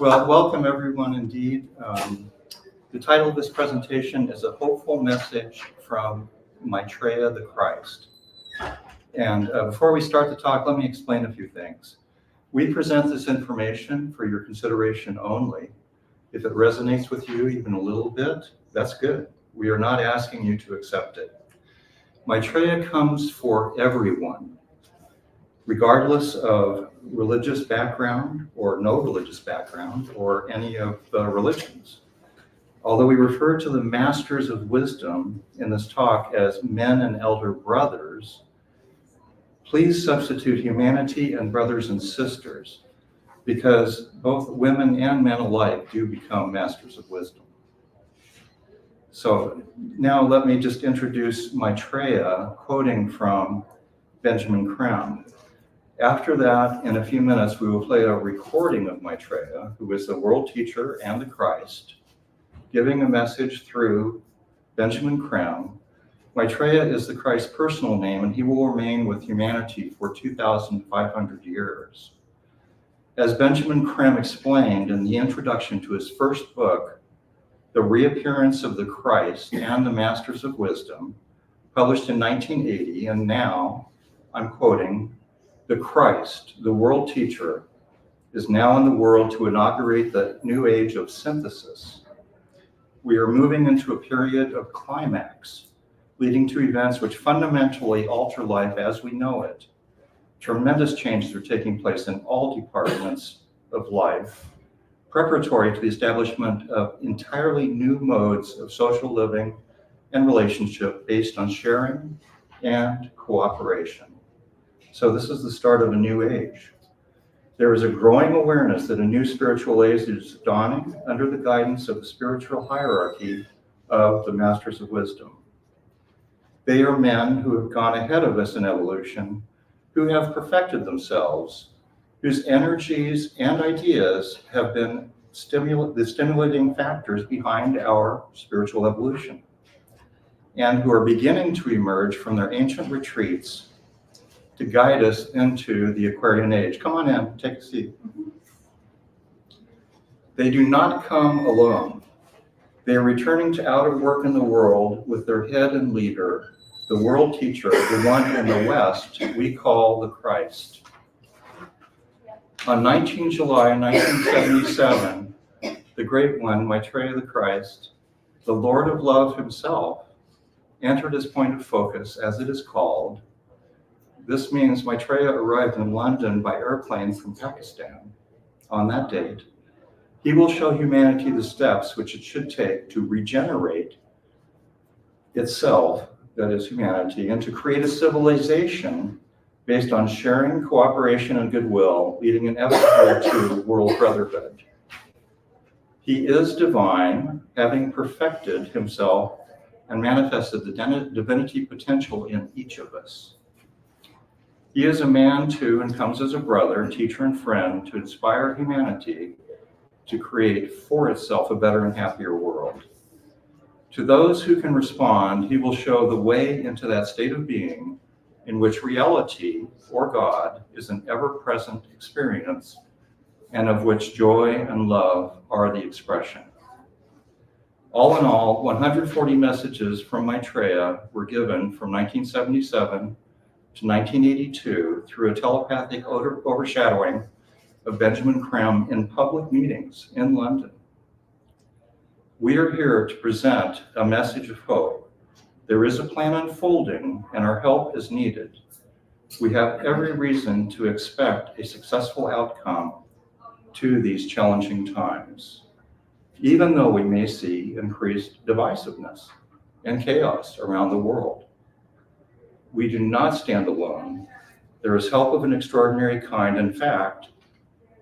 Well, welcome everyone indeed. The title of this presentation is A Hopeful Message from Maitreya the Christ. And before we start the talk, let me explain a few things. We present this information for your consideration only. If it resonates with you even a little bit, that's good. We are not asking you to accept it. Maitreya comes for everyone, regardless of religious background or no religious background or any of the religions. Although we refer to the masters of wisdom in this talk as men and elder brothers, please substitute humanity and brothers and sisters, because both women and men alike do become masters of wisdom. So now let me just introduce Maitreya, quoting from Benjamin Crumb. After that, in a few minutes, we will play a recording of Maitreya, who is the world teacher and the Christ, giving a message through Benjamin Crumb. Maitreya is the Christ's personal name, and he will remain with humanity for 2,500 years. As Benjamin Crumb explained in the introduction to his first book, The Reappearance of the Christ and the Masters of Wisdom, published in 1980, and now, I'm quoting, "The Christ, the world teacher, is now in the world to inaugurate the new age of synthesis. We are moving into a period of climax, leading to events which fundamentally alter life as we know it. Tremendous changes are taking place in all departments of life, preparatory to the establishment of entirely new modes of social living and relationship based on sharing and cooperation." So this is the start of a new age. There is a growing awareness that a new spiritual age is dawning under the guidance of the spiritual hierarchy of the Masters of Wisdom. They are men who have gone ahead of us in evolution, who have perfected themselves, whose energies and ideas have been the stimulating factors behind our spiritual evolution, and who are beginning to emerge from their ancient retreats to guide us into the Aquarian age. Come on in, take a seat. They do not come alone. They are returning to outer work in the world with their head and leader, the world teacher, the one in the West we call the Christ. On 19 July 1977, the great one, Maitreya the Christ, the Lord of Love himself, entered his point of focus, as it is called. This means Maitreya arrived in London by airplane from Pakistan. On that date, he will show humanity the steps which it should take to regenerate itself, that is humanity, and to create a civilization based on sharing, cooperation, and goodwill, leading inevitably to world brotherhood. He is divine, having perfected himself and manifested the divinity potential in each of us. He is a man too, and comes as a brother, teacher, and friend to inspire humanity to create for itself a better and happier world. To those who can respond, he will show the way into that state of being in which reality, or God, is an ever-present experience, and of which joy and love are the expression. All in all, 140 messages from Maitreya were given from 1977 to 1982 through a telepathic overshadowing of Benjamin Crumb in public meetings in London. We are here to present a message of hope. There is a plan unfolding, and our help is needed. We have every reason to expect a successful outcome to these challenging times, even though we may see increased divisiveness and chaos around the world. We do not stand alone. There is help of an extraordinary kind. In fact,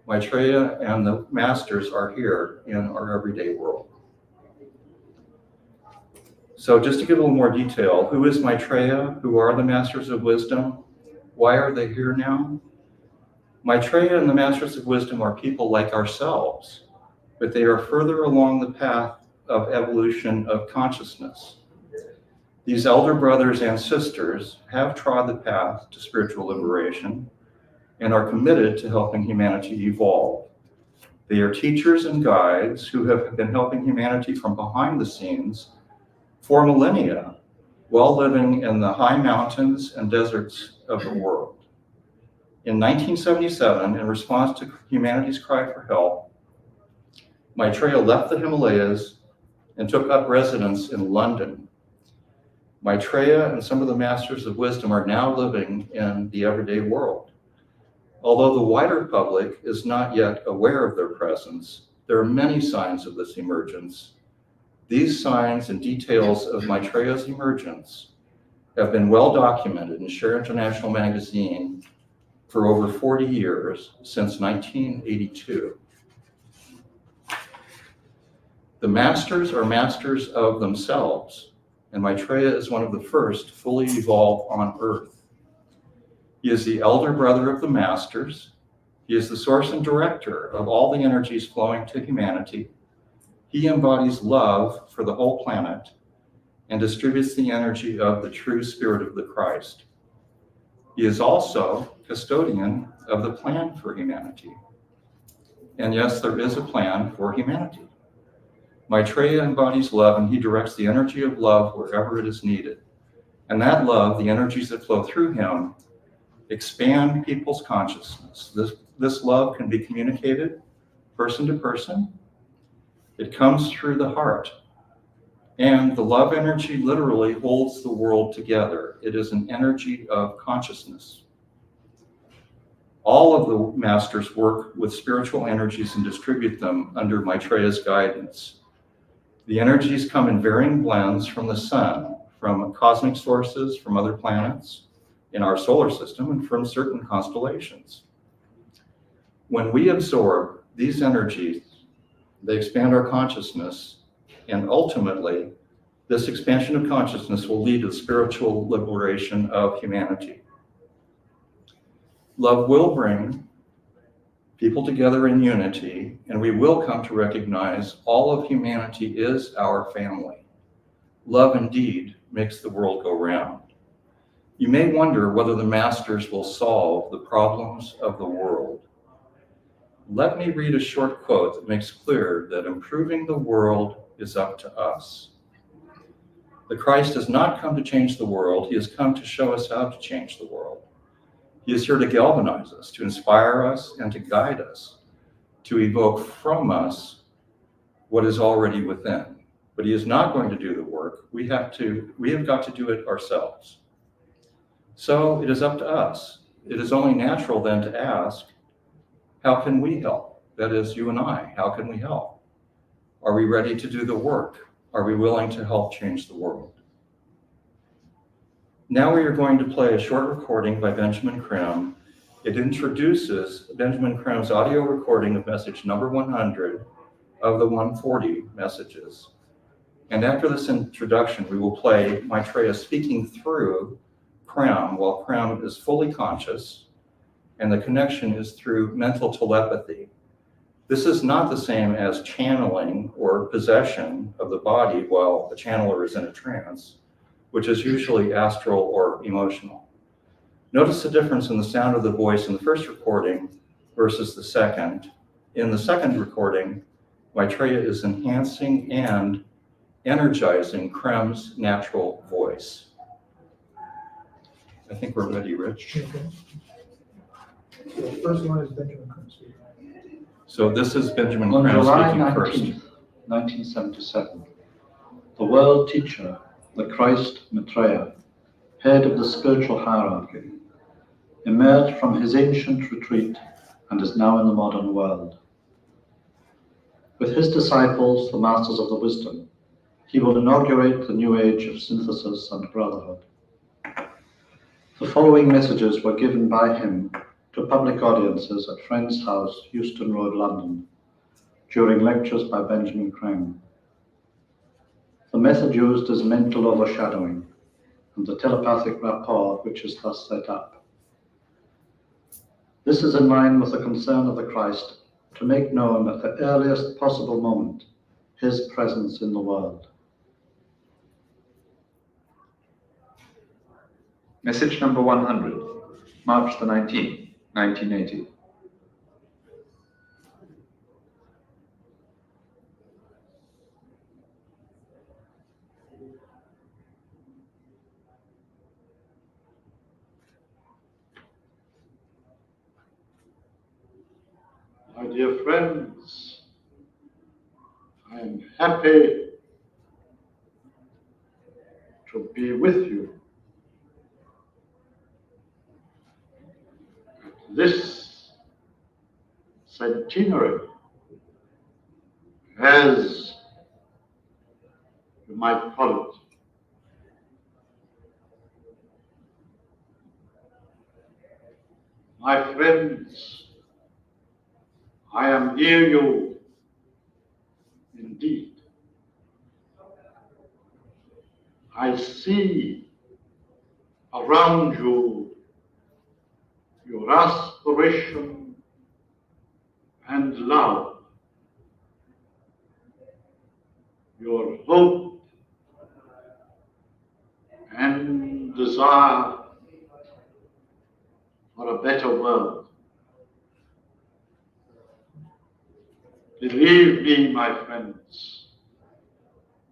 Maitreya and the masters are here in our everyday world. So just to give a little more detail, who is Maitreya? Who are the Masters of Wisdom? Why are they here now? Maitreya and the Masters of Wisdom are people like ourselves, but they are further along the path of evolution of consciousness. These elder brothers and sisters have trod the path to spiritual liberation and are committed to helping humanity evolve. They are teachers and guides who have been helping humanity from behind the scenes for millennia while living in the high mountains and deserts of the world. In 1977, in response to humanity's cry for help, Maitreya left the Himalayas and took up residence in London. Maitreya and some of the masters of wisdom are now living in the everyday world. Although the wider public is not yet aware of their presence, there are many signs of this emergence. These signs and details of Maitreya's emergence have been well documented in Share International magazine for over 40 years, since 1982. The masters are masters of themselves, and Maitreya is one of the first to fully evolve on Earth. He is the elder brother of the masters. He is the source and director of all the energies flowing to humanity. He embodies love for the whole planet and distributes the energy of the true spirit of the Christ. He is also custodian of the plan for humanity. And yes, there is a plan for humanity. Maitreya embodies love, and he directs the energy of love wherever it is needed. And that love, the energies that flow through him, expand people's consciousness. This love can be communicated person to person. It comes through the heart. And the love energy literally holds the world together. It is an energy of consciousness. All of the masters work with spiritual energies and distribute them under Maitreya's guidance. The energies come in varying blends from the sun, from cosmic sources, from other planets in our solar system, and from certain constellations. When we absorb these energies, they expand our consciousness, and ultimately, this expansion of consciousness will lead to the spiritual liberation of humanity. Love will bring people together in unity, and we will come to recognize all of humanity is our family. Love indeed makes the world go round. You may wonder whether the masters will solve the problems of the world. Let me read a short quote that makes clear that improving the world is up to us. The Christ has not come to change the world. He has come to show us how to change the world. He is here to galvanize us, to inspire us, and to guide us, to evoke from us what is already within. But he is not going to do the work. We have got to do it ourselves. So it is up to us. It is only natural then to ask, how can we help? That is, you and I, how can we help? Are we ready to do the work? Are we willing to help change the world? Now we are going to play a short recording by Benjamin Creme. It introduces Benjamin Creme's audio recording of message number 100 of the 140 messages. And after this introduction, we will play Maitreya speaking through Creme while Creme is fully conscious, and the connection is through mental telepathy. This is not the same as channeling or possession of the body while the channeler is in a trance, which is usually astral or emotional. Notice the difference in the sound of the voice in the first recording versus the second. In the second recording, Maitreya is enhancing and energizing Creme's natural voice. I think we're ready, Rich. Okay. So the first one is Benjamin Creme speaking. So this is Benjamin On Creme July speaking 19th, first. 1977, the world teacher, the Christ Maitreya, head of the spiritual hierarchy, emerged from his ancient retreat and is now in the modern world. With his disciples, the masters of the wisdom, he will inaugurate the new age of synthesis and brotherhood. The following messages were given by him to public audiences at Friend's House, Euston Road, London, during lectures by Benjamin Creme. The method used is mental overshadowing and the telepathic rapport which is thus set up. This is in line with the concern of the Christ to make known at the earliest possible moment his presence in the world. Message number 100, March the 19th, 1980. dear friends, I am happy to be with you at this centenary, as you might call it. My friends, I am near you indeed. I see around you your aspiration and love, your hope and desire for a better world. Believe me, my friends,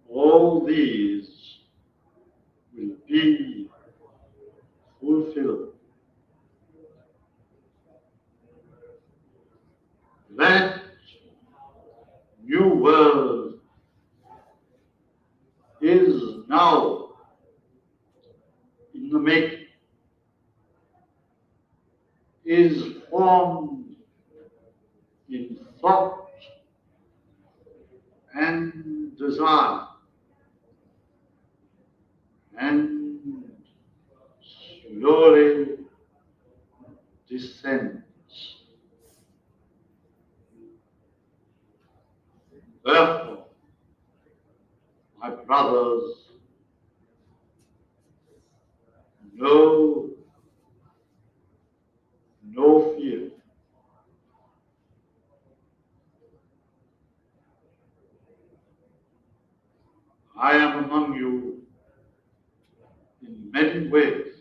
all these will be fulfilled. That new world is now in the making, is formed in thought and desire, and slowly descends. Therefore, my brothers, know no fear. I am among you in many ways.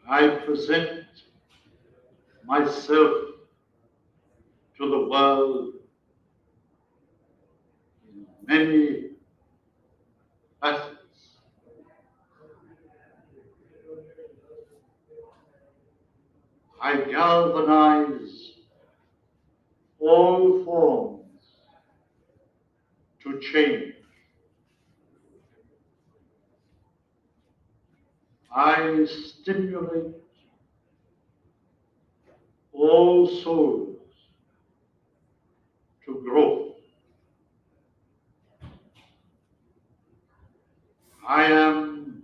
I present myself to the world in many facets. I galvanize all forms to change. I stimulate all souls to growth. I am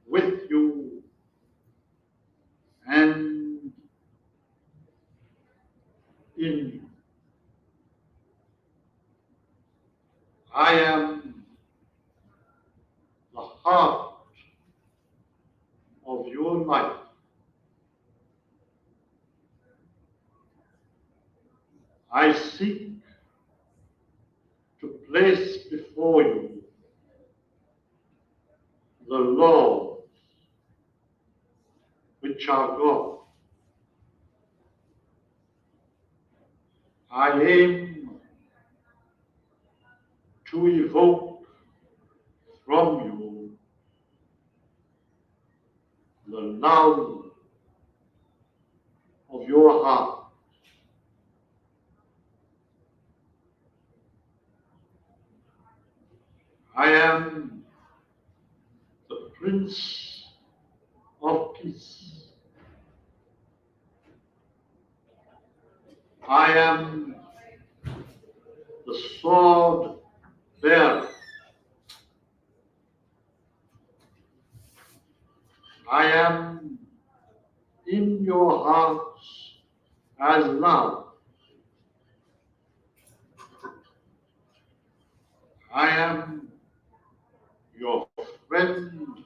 with you and in you. I am the heart of your life. I seek to place before you the laws which are God. I aim to evoke from you the love of your heart. I am the Prince of Peace. I am the sword bearer. I am in your hearts as love. I am your friend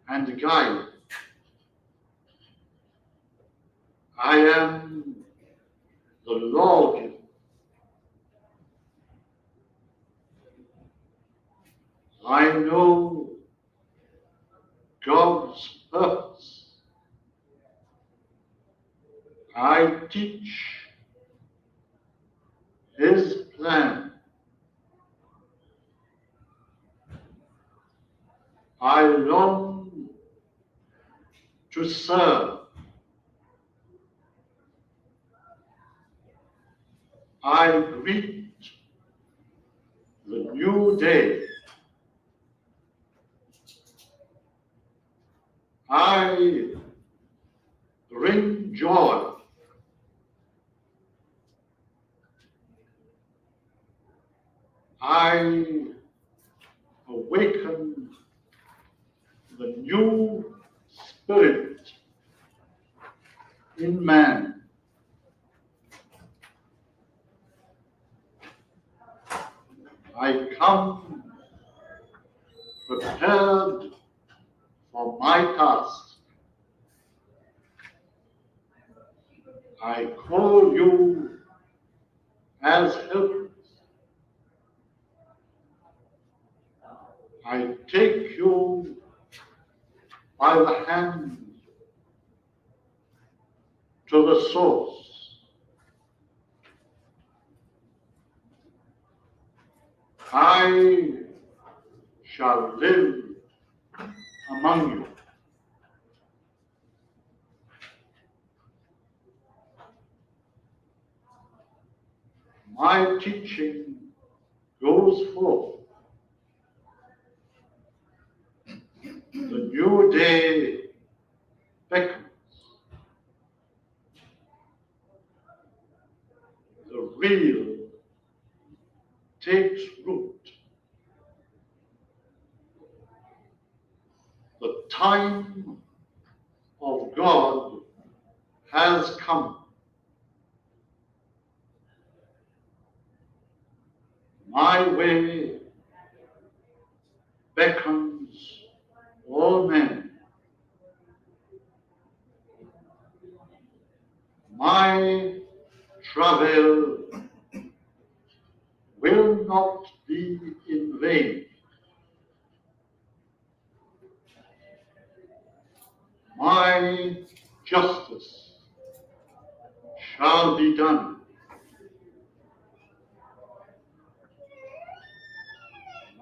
and guide. I am the lawgiver. I know God's purpose. I teach His plan. I long to serve I greet the new day. I bring joy. I awaken the new spirit in man. I come prepared for my task. I call you as helpers. I take you by the hand to the source. I shall live among you. My teaching goes forth. The new day beckons. The real takes root. The time of God has come. My way beckons all men. My travel will not be in vain. My justice shall be done.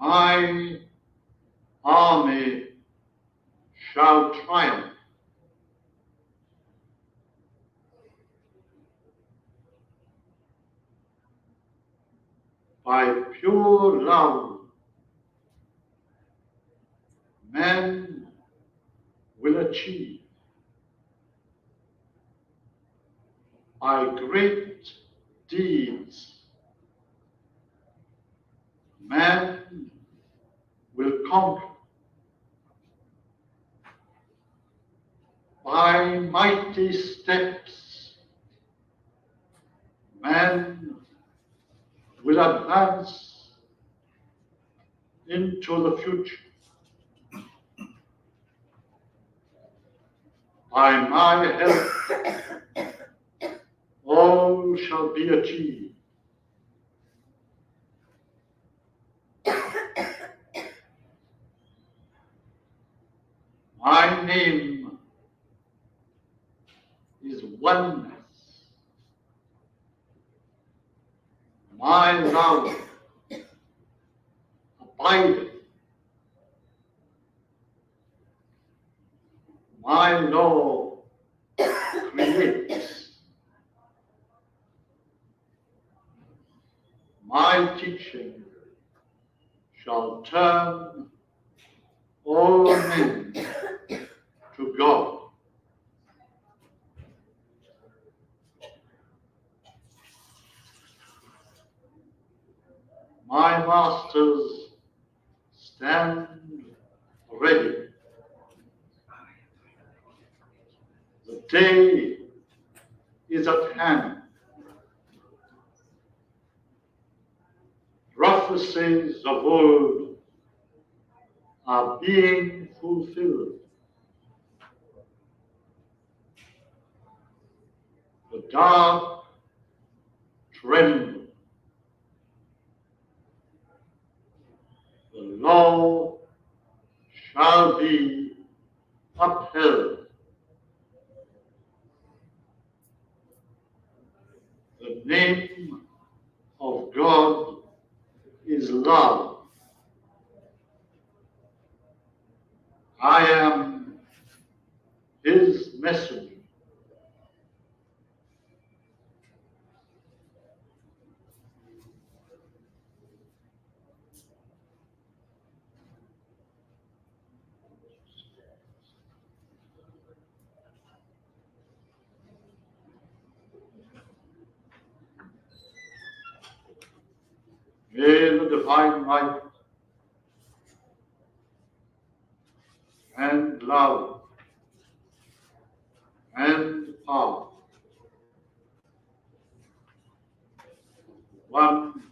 My army shall triumph. By pure love, men will achieve. By great deeds, man will conquer. By mighty steps, man will advance into the future. By my help, all shall be achieved. My name is oneness. My love abideth. My law creates. My teaching shall turn all men to God. My masters stand ready. The day is at hand. Prophecies of old are being fulfilled. The dark tremble. The law shall be upheld. The name of God is love. I am his messenger. May the divine light and love and power one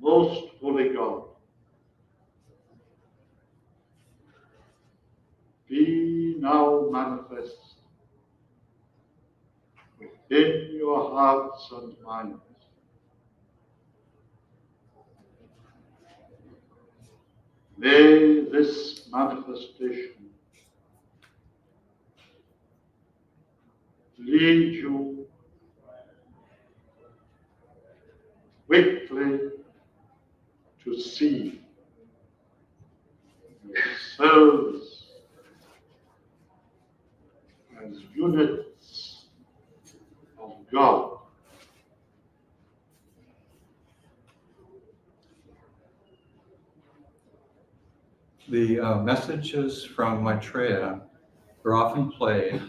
most holy God be now manifest within your hearts and minds. May this manifestation lead you quickly to see yourselves as units of God. The messages from Maitreya are often played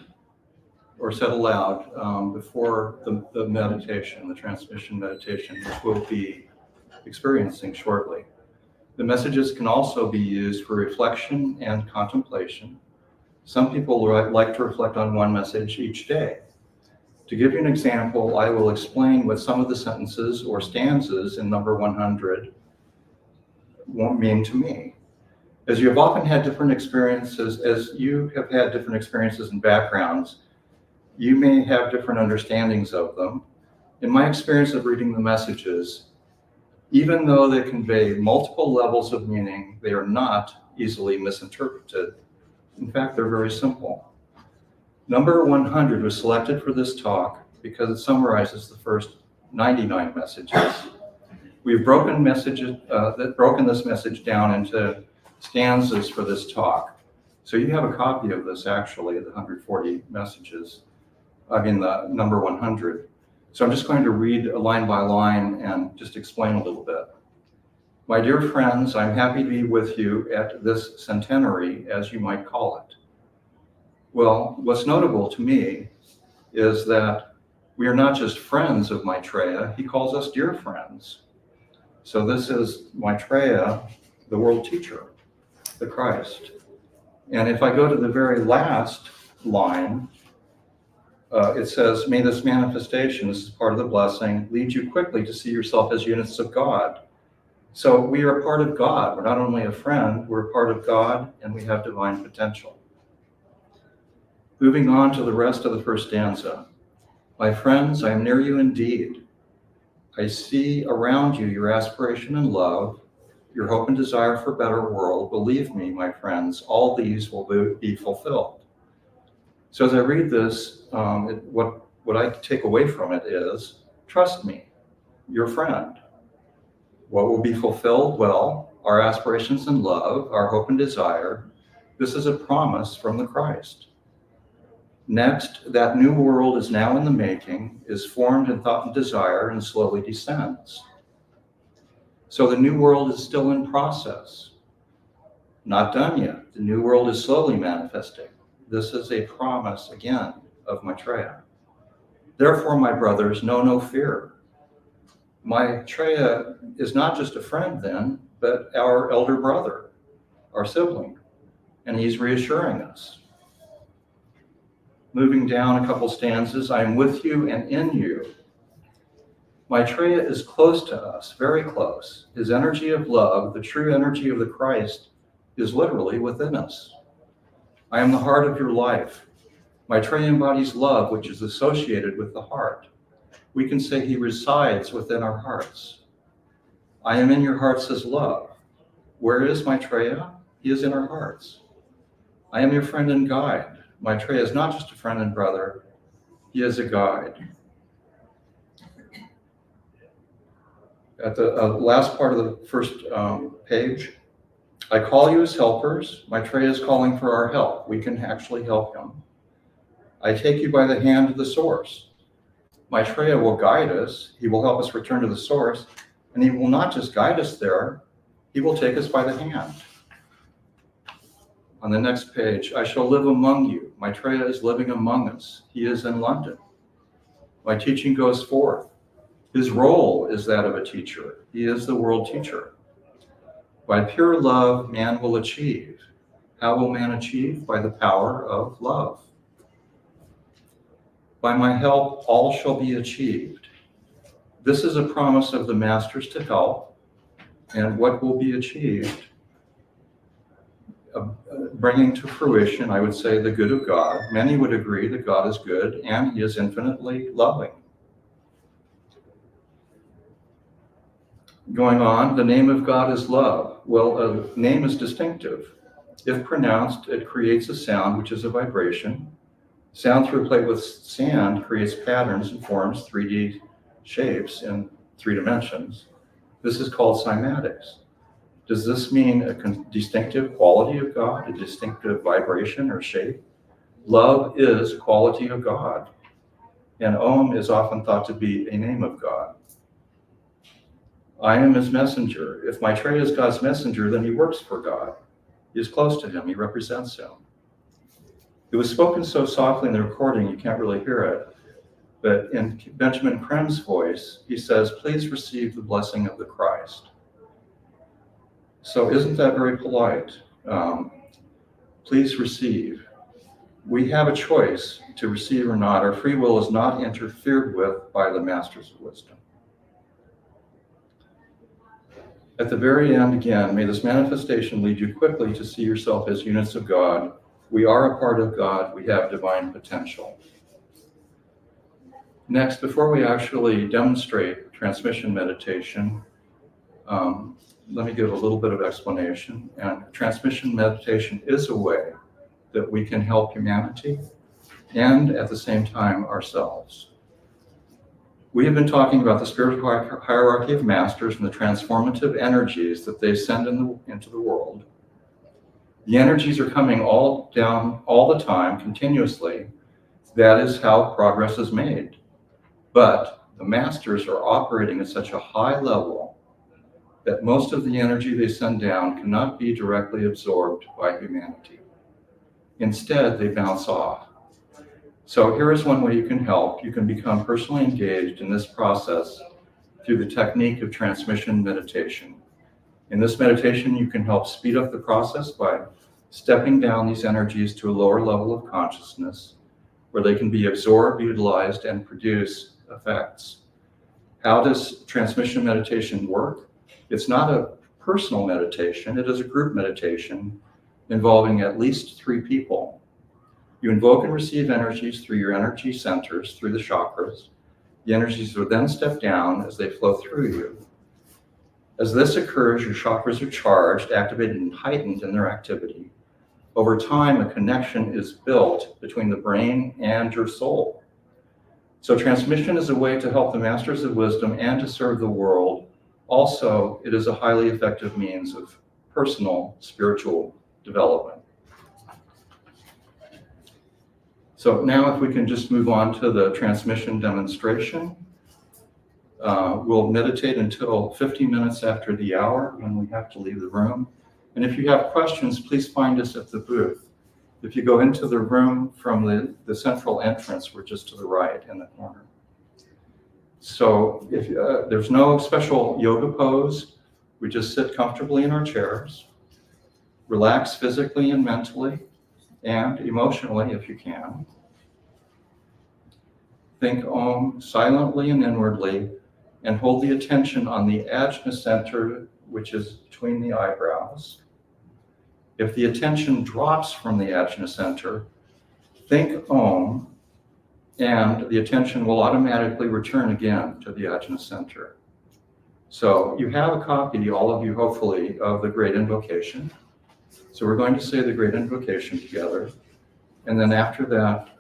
or said aloud before the meditation, the transmission meditation, which we'll be experiencing shortly. The messages can also be used for reflection and contemplation. Some people like to reflect on one message each day. To give you an example, I will explain what some of the sentences or stanzas in number 100 won't mean to me. As you have often had different experiences, and backgrounds, you may have different understandings of them. In my experience of reading the messages, even though they convey multiple levels of meaning, they are not easily misinterpreted. In fact, they're very simple. Number 100 was selected for this talk because it summarizes the first 99 messages. We've broken this message down into stanzas for this talk. So you have a copy of this actually, the 140 messages, the number 100. So I'm just going to read line by line and just explain a little bit. My dear friends, I'm happy to be with you at this centenary, as you might call it. Well, what's notable to me is that we are not just friends of Maitreya, he calls us dear friends. So this is Maitreya, the world teacher, the Christ. And if I go to the very last line, it says, may this manifestation, this is part of the blessing, lead you quickly to see yourself as units of God. So we are a part of God. We're not only a friend, we're a part of God, and we have divine potential. Moving on to the rest of the first stanza. My friends, I am near you indeed. I see around you your aspiration and love, your hope and desire for a better world. Believe me, my friends, all these will be fulfilled. So as I read this, what I take away from it is, trust me, your friend. What will be fulfilled? Well, our aspirations and love, our hope and desire. This is a promise from the Christ. Next, that new world is now in the making, is formed in thought and desire, and slowly descends. So the new world is still in process. Not done yet. The new world is slowly manifesting. This is a promise, again, of Maitreya. Therefore, my brothers, know no fear. Maitreya is not just a friend then, but our elder brother, our sibling, and he's reassuring us. Moving down a couple stanzas, I am with you and in you. Maitreya is close to us, very close. His energy of love, the true energy of the Christ, is literally within us. I am the heart of your life. Maitreya embodies love, which is associated with the heart. We can say he resides within our hearts. I am in your hearts as love. Where is Maitreya? He is in our hearts. I am your friend and guide. Maitreya is not just a friend and brother, he is a guide. At the last part of the first page, I call you as helpers. Maitreya is calling for our help. We can actually help him. I take you by the hand to the source. Maitreya will guide us. He will help us return to the source. And he will not just guide us there, he will take us by the hand. On the next page, I shall live among you. Maitreya is living among us. He is in London. My teaching goes forth. His role is that of a teacher. He is the world teacher. By pure love, man will achieve. How will man achieve? By the power of love. By my help, all shall be achieved. This is a promise of the masters to help, and what will be achieved? Bringing to fruition, I would say, the good of God. Many would agree that God is good and he is infinitely loving. Going on, the name of God is love. Well, a name is distinctive. If pronounced, it creates a sound, which is a vibration. Sound through a plate with sand creates patterns and forms 3D shapes in 3 dimensions. This is called cymatics. Does this mean a distinctive quality of God, a distinctive vibration or shape? Love is quality of God, and Om is often thought to be a name of God. I am his messenger. If Maitreya is God's messenger, then he works for God. He is close to him, he represents him. It was spoken so softly in the recording you can't really hear it, but in Benjamin Krem's voice, he says, please receive the blessing of the Christ. So isn't that very polite? Please receive. We have a choice to receive or not. Our free will is not interfered with by the masters of wisdom. At the very end, again, may this manifestation lead you quickly to see yourself as units of God. We are a part of God. We have divine potential. Next, before we actually demonstrate transmission meditation, let me give a little bit of explanation. And transmission meditation is a way that we can help humanity and at the same time ourselves. We have been talking about the spiritual hierarchy of masters and the transformative energies that they send into the world. The energies are coming all down all the time, continuously. That is how progress is made. But the masters are operating at such a high level that most of the energy they send down cannot be directly absorbed by humanity. Instead, they bounce off. So here is one way you can help. You can become personally engaged in this process through the technique of transmission meditation. In this meditation, you can help speed up the process by stepping down these energies to a lower level of consciousness where they can be absorbed, utilized, and produce effects. How does transmission meditation work? It's not a personal meditation. It is a group meditation involving at least 3 people. You invoke and receive energies through your energy centers, through the chakras. The energies will then step down as they flow through you. As this occurs, your chakras are charged, activated, and heightened in their activity. Over time, a connection is built between the brain and your soul. So transmission is a way to help the masters of wisdom and to serve the world. Also, it is a highly effective means of personal spiritual development. So now if we can just move on to the transmission demonstration. We'll meditate until 15 minutes after the hour when we have to leave the room. And if you have questions, please find us at the booth. If you go into the room from the central entrance, we're just to the right in the corner. So if there's no special yoga pose, we just sit comfortably in our chairs, relax physically and mentally, and emotionally if you can. Think Om silently and inwardly, and hold the attention on the ajna center, which is between the eyebrows. If the attention drops from the ajna center, think Om, and the attention will automatically return again to the ajna center. So you have a copy, all of you hopefully, of the Great Invocation. So we're going to say the Great Invocation together. And then after that,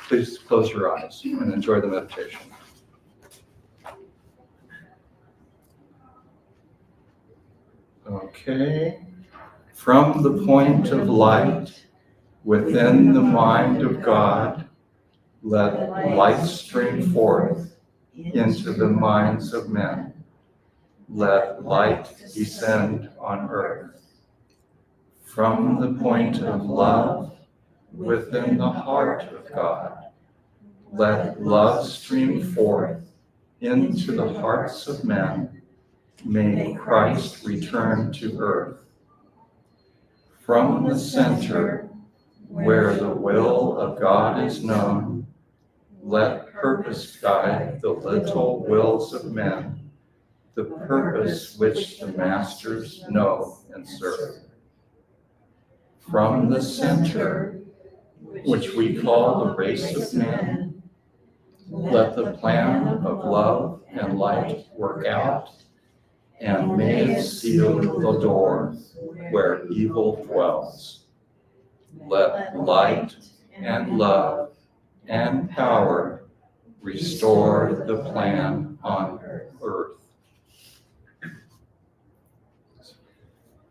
please close your eyes and enjoy the meditation. Okay. From the point of light within the mind of God, let light stream forth into the minds of men. Let light descend on earth. From the point of love within the heart of God, let love stream forth into the hearts of men, may Christ return to earth. From the center, where the will of God is known, let purpose guide the little wills of men, the purpose which the masters know and serve. From the center, which we call the race of men, let the plan of love and light work out, and may it seal the door where evil dwells. Let light and love and power restore the plan on earth.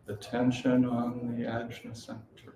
Attention on the Ajna center.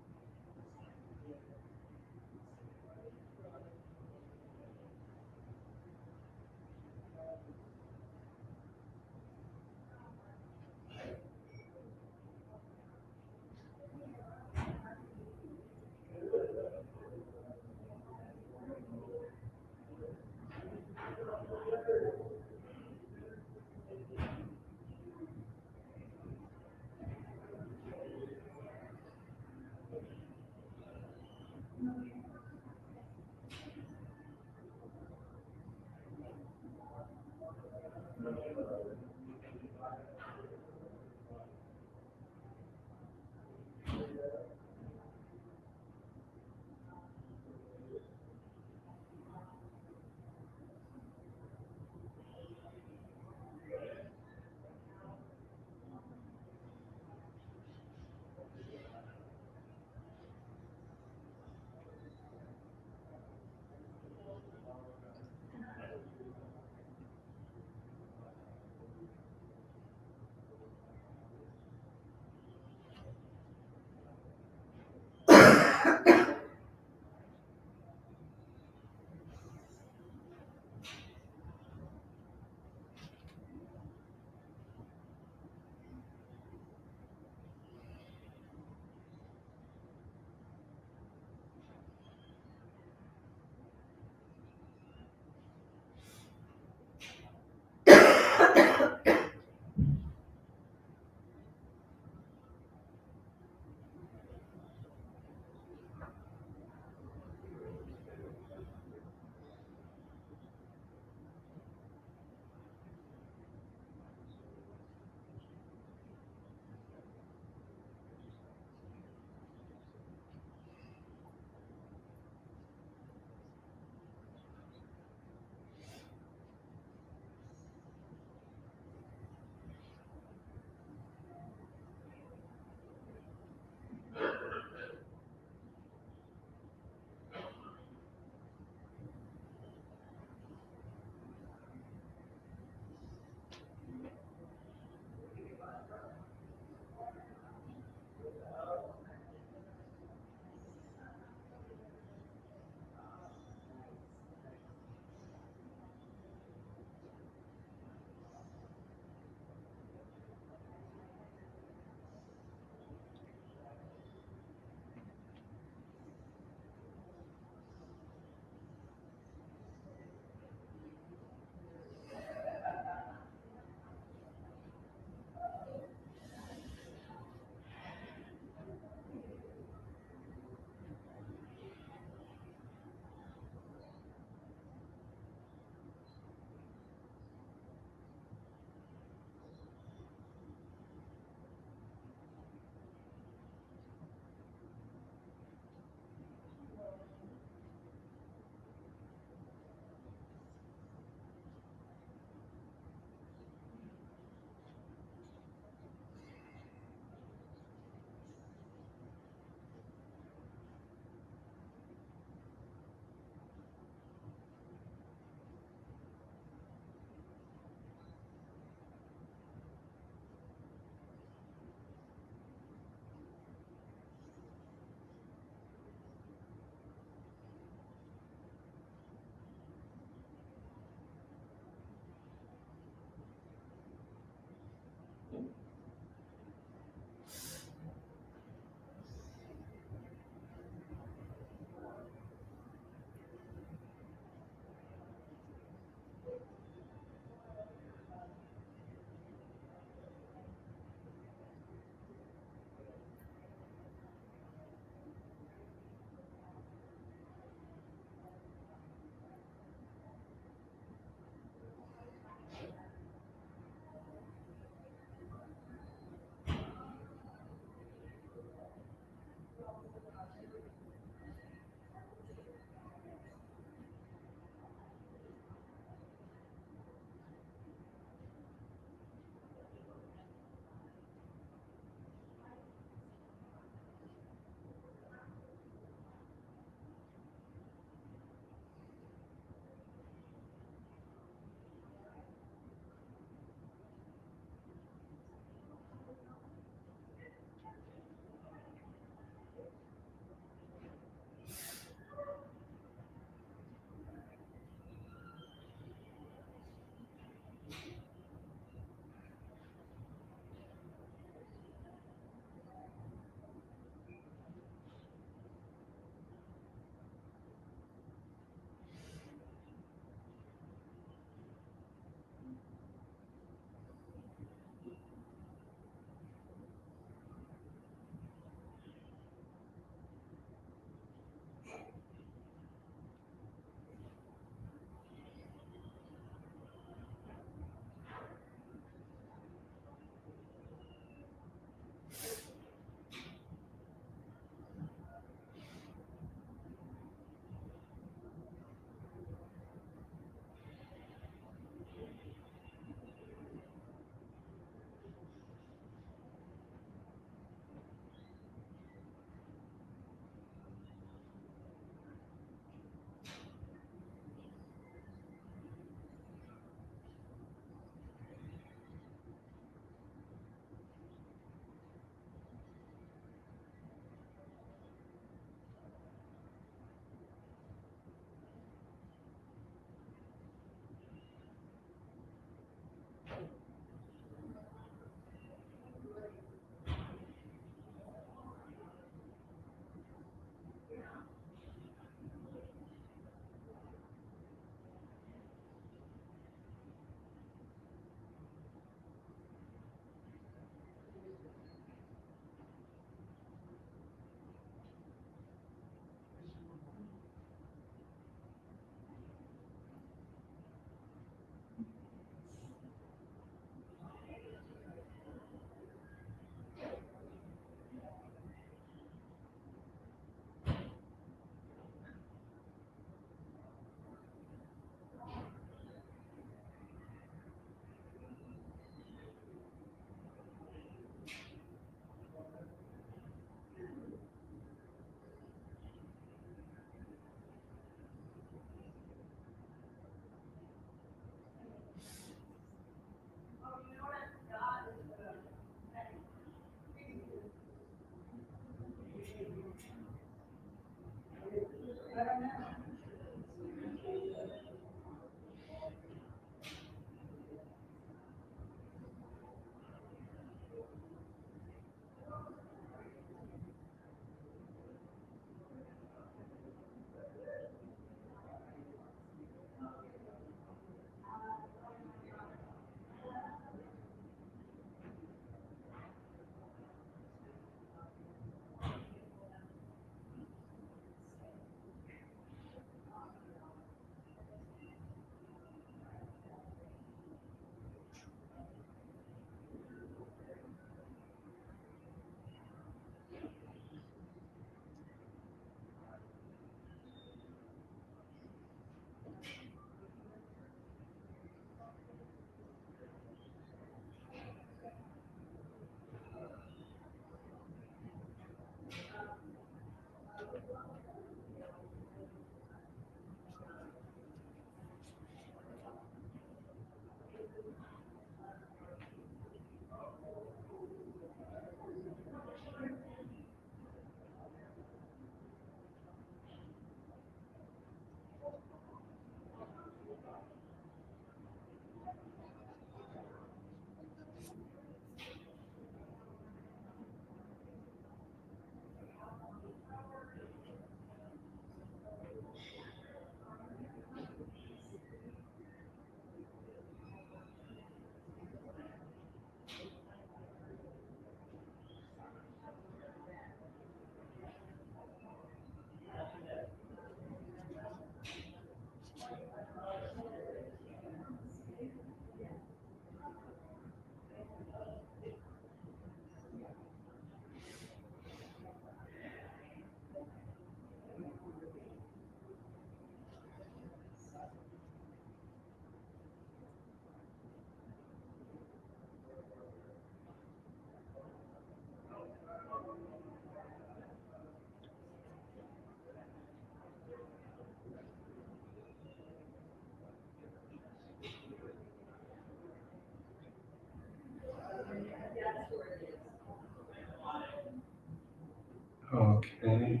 Okay,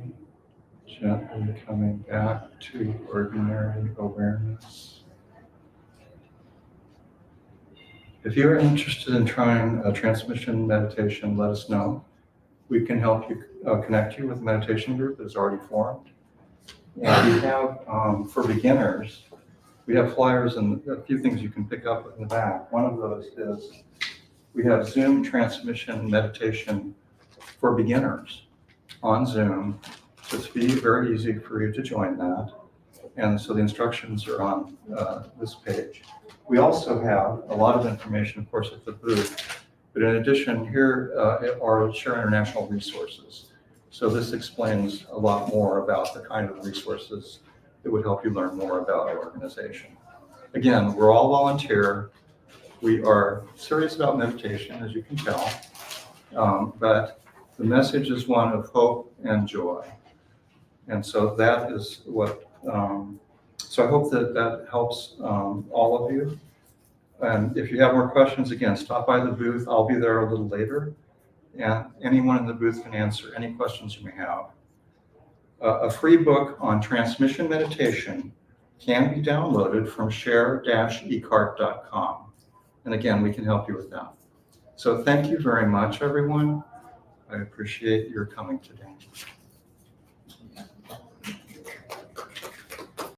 gently coming back to ordinary awareness. If you're interested in trying a transmission meditation, let us know. We can help you connect you with a meditation group that is already formed. And we have, for beginners, we have flyers and a few things you can pick up in the back. One of those is we have Zoom transmission meditation for beginners on Zoom. So it's very easy for you to join that. And so the instructions are on this page. We also have a lot of information, of course, at the booth. But in addition, here are Share International resources. So this explains a lot more about the kind of resources that would help you learn more about our organization. Again, we're all volunteer. We are serious about meditation, as you can tell. But the message is one of hope and joy. And so that is what, so I hope that that helps all of you. And if you have more questions, again, stop by the booth. I'll be there a little later. And anyone in the booth can answer any questions you may have. A free book on transmission meditation can be downloaded from share-ecart.com. And again, we can help you with that. So thank you very much, everyone. I appreciate your coming today.